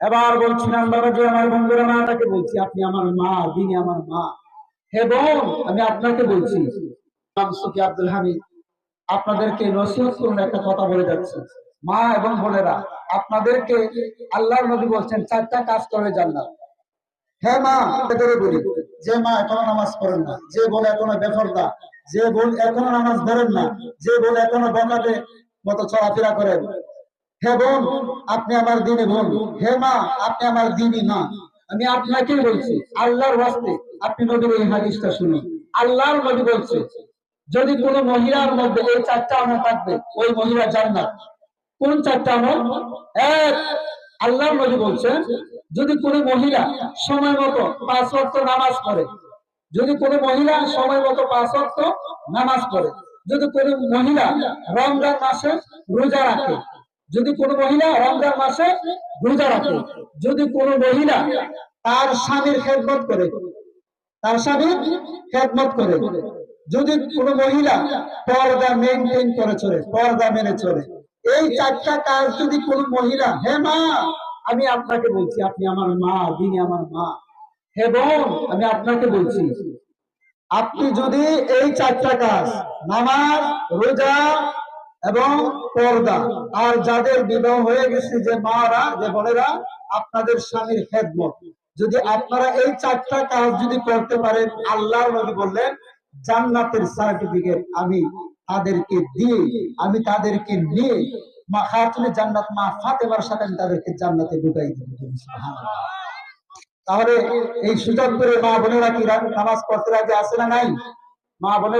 এবার বলছিলাম বাবা যে আমার বন্ধুরা মাটাকে বলছি আপনি আমার মা, দিনী আমার মা। হে বোন, আমি আপনাকে বলছি সুফি আব্দুল হামিদ আপনাদেরকে নসিহত করুন, একটা কথা বলে যাচ্ছে। মা এবং বোনেরা, আপনাদেরকে আল্লাহর নবী বলছেন চারটা কাজ করে জান্নাত। হ্যাঁ মা, ভেতরে বলি যে মা এখনো নামাজ পড়েন না, যে বোন এখনো বেফরদা, যে বোন এখনো নামাজ ধরেন না, যে বোন এখনো বকাটে মতো চলাফেরা করেন, হে বোন আপনি আমার দিনে বোন, হে মা আপনি আমার দিনী মা। আমি আপনাকে বলছি আল্লাহর ওয়াস্তে আপনি নবীর এই হাদিসটা শুনুন। আল্লাহর নবী বলছে যদি কোনো মহিলার মধ্যে এই চারটা আমল থাকবে ওই মহিলা জান্নাত। কোন চারটা আমল? এক, আল্লাহর নবী বলছেন যদি কোনো মহিলা সময় মতো 5 ওয়াক্ত নামাজ পড়ে, যদি কোনো মহিলা সময় মতো 5 ওয়াক্ত নামাজ পড়ে, যদি কোনো মহিলা রমজান মাসে রোজা রাখে, যদি কোনো মহিলা রমজান মাসে রোজা রাখে, যদি কোনো মহিলা তার স্বামীর খেদমত করে, তার স্বামীর খেদমত করে, যদি কোনো মহিলা পর্দা মেনটেন করে চলে, পর্দা মেনে চলে, এই চারটা কাজ যদি কোনো মহিলা, হে মা আমি আপনাকে বলছি আপনি আমার মা, দিনী আমার মা। হে বোন, আমি আপনাকে বলছি আপনি যদি এই চারটা কাজ, নামাজ, রোজা এবং পর্দা, আর যাদের বিবাহ হয়ে গেছে যে মারা, যে বোনেরা, আপনাদের স্বামীর খেদমত, যদি আপনারা এই চারটা কাজ যদি করতে পারেন, আল্লাহর নবী বললেন জান্নাতের সার্টিফিকেট আমি তাদেরকে দিয়ে, আমি তাদেরকে নিয়ে মা খাতুনে জান্নাত মা ফাতেমার সাথে আমি তাদেরকে জান্নাতে ঢুকাই দেব। সুবহানাল্লাহ। তাহলে এই সুযোগ করে মা বোনেরা কি নামাজ পড়তে রাজি আছে না নাই? মা বোনের